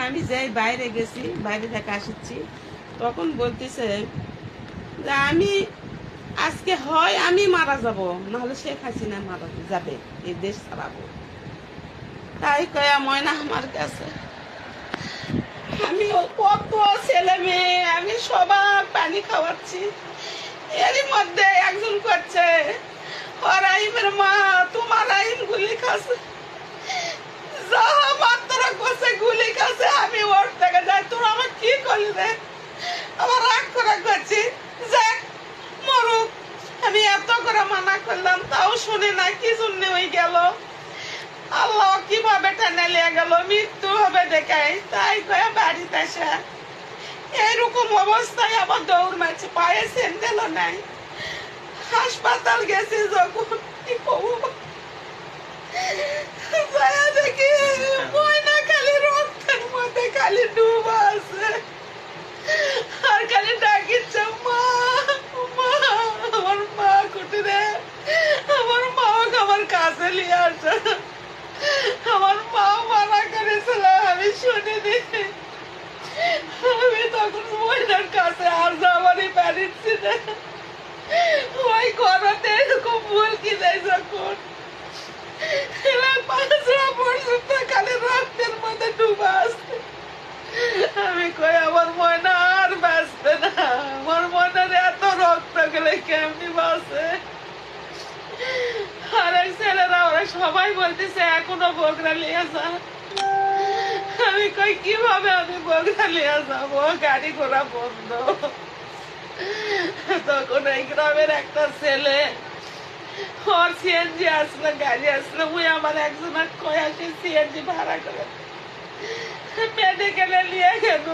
আমি যাই বাইরে গেছি, বাইরে থেকে আসছি, তখন বলতেছে যে আমি আজকে হয় আমি মারা যাব, নাহলে শেখ হাসিনা মারা যাবে, এই দেশ ছাড়াবো। তাই কয়া ময়না আমার কাছে আমি কত ছেলে মেয়ে আমি সবার পানি খাওয়াচ্ছি, এরই মধ্যে একজন করছে রাহিমের মা তোমার রাহিম গুলি খাচ্ছে, যা মাত্র করছে গুলি খাচ্ছে, আমি ওর থেকে যাই তোরা আমার কি করলি রে, আমার রাগ করা করছি, যাক মরুক। আমি এত করে মানা করলাম তাও শুনে না, কি জন্য ওই গেল, আল্লাহ কিভাবে টেনে নিয়ে গেল, মৃত্যু হবে দেখাই। তাই কয়ে বাড়িতে আসে এরকম অবস্থায় আবার দৌড় মারছে, পায়ে স্যান্ডেল নাই, হাসপাতাল গেছি যখন কি করবো, দেখি ময়না খালি রক্তের মধ্যে খালি ডুবা আছে, আর খালি ডাকিচ্ছে মা মা, আমার মা কোটে রে, আমার মা আমার কাছে নিয়ে আসে, আমার মা মারা করেছিল আমি শুনিনি, আমি তখন ময়নার কাছে আর যাবারই পারিছি না, ওই ঘরতে এরকম ভুল কি দেয় যখন পর্যন্ত খালি রক্তের মধ্যে ডুবা আসছে, আমি কই আমার ময়না আর বাঁচবে না, আমার ময়নার এত রক্ত গেলে কেমনি বাঁচে। আর এক ছেলেরা ওরা সবাই বলতেছে এখনো বগরা লিয়ে যা, আমি কই কিভাবে আমি বগরা লিয়ে যাবো, গাড়ি ঘোড়া বন্ধ। তখন এই গ্রামের একটা ছেলে ওর সিএনজি আসলো, গাড়ি আসলো, ওই আমার একজন কয় আসে সিএনজি ভাড়া করে মেডিকেলে নিয়ে গেল,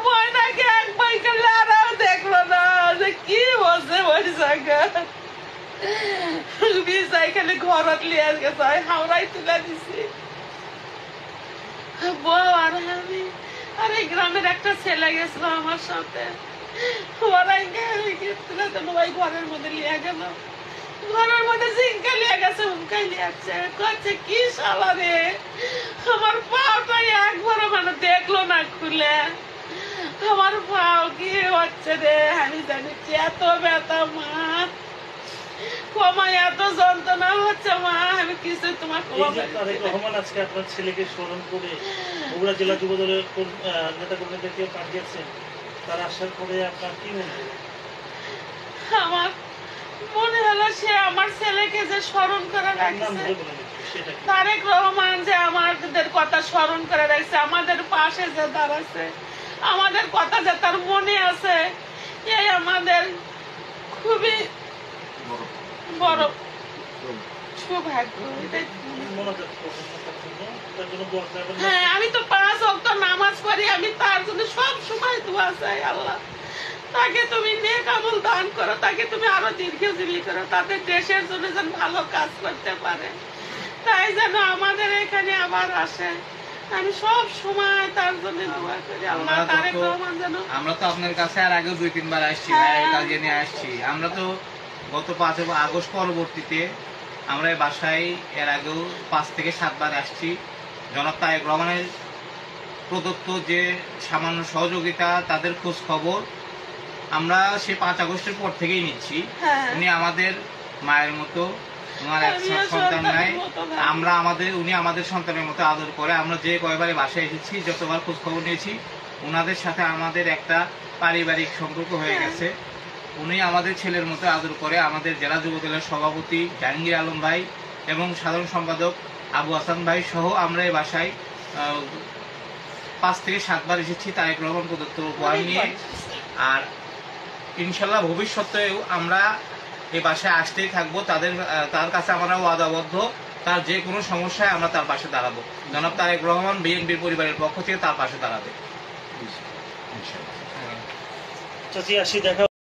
ময়নাকে এক বাইকেল আরাও দেখলো না যে কি হচ্ছে ওই জায়গা, বিছাই খালি ঘরত লিয়ে গেছে, হাওড়াই তুলে দিছি বউ আর আমি। আর এই গ্রামের একটা ছেলে গেছিল আমার সাথে, ওরাই তুলে দিল, ওই ঘরের মধ্যে লিয়ে গেল, ঘরের মধ্যে জিঙ্কা লিয়ে গেছে, উমকাই লিয়ে আসছে, করছে কি শালা রে, আমার পাওটা একবারও মানে দেখলো না খুলে, আমার পাও কি হচ্ছে রে, আমি জানি এত ব্যথা মা, এত যন্ত্রণা হচ্ছে মা, আমি কিছু তোমার রহমান আজকে আপনার ছেলেকে স্মরণ করে বগুড়া জেলা যুব দলের নেতা কর্মীদেরকে পাঠিয়েছেন, তার আসার পরে আপনার কি মনে হয়? আমার মনে হলো সে আমার ছেলেকে যে স্মরণ করে রাখছে, তারেক রহমান যে আমাদের কথা স্মরণ করে রাখছে, আমাদের পাশে যে দাঁড়াচ্ছে, আমাদের কথা যে তার মনে আছে, এই আমাদের খুবই বড় সৌভাগ্য। হ্যাঁ, আমি তো 5 ওয়াক্ত নামাজ পড়ি, আমি তার জন্য সব সময় দোয়া চাই, আল্লাহ তাকে তুমি নেক আমল দান করো, তাকে তুমি আরো দীর্ঘজীবী করো, তাদের দেশের জন্য যেন ভালো কাজ করতে পারে, তাই যেন আমাদের এখানে আবার আসে, আমি সব সময় তার জন্য দোয়া করি, আল্লাহ তারেক রহমান যেন। আমরা তো আপনার কাছে আর আগেও 2-3 বার আসছি, কাজে নিয়ে আসছি, আমরা তো গত 5 আগস্ট পরবর্তীতে আমরা এই বাসায় এর আগেও 5 থেকে 7 বার আসছি। জনাব তারেক রহমানের প্রদত্ত যে সামান্য সহযোগিতা, তাদের খোঁজ খবর আমরা সে 5 আগস্টের পর থেকেই নিচ্ছি। উনি আমাদের মায়ের মতো, ওনার এক সন্তান নাই, উনি আমাদের সন্তানের মতো আদর করে। আমরা যে কয়বারে বাসায় এসেছি, যতবার খোঁজ খবর নিয়েছি, ওনাদের সাথে আমাদের একটা পারিবারিক সম্পর্ক হয়ে গেছে। উনি আমাদের ছেলের মতো আদর করে। আমাদের জেলা যুবদলের সভাপতি জাহাঙ্গীর আলম ভাই এবং সাধারণ সম্পাদক আবু হাসান ভাই সহ আমরা এই বাসায় 5 থেকে 7 বার এসেছি তারেক রহমান প্রদত্ত উপহার নিয়ে। আর ইনশাল্লাহ ভবিষ্যতেও আমরা এই বাসায় আসতেই থাকবো। তার কাছে আমরা ওয়াদাবদ্ধ, তার যে কোনো সমস্যায় আমরা তার পাশে দাঁড়াবো। জনাব তারেক রহমান বিএনপির পরিবারের পক্ষ থেকে তার পাশে দাঁড়াবে। চাচি আসি, দেখা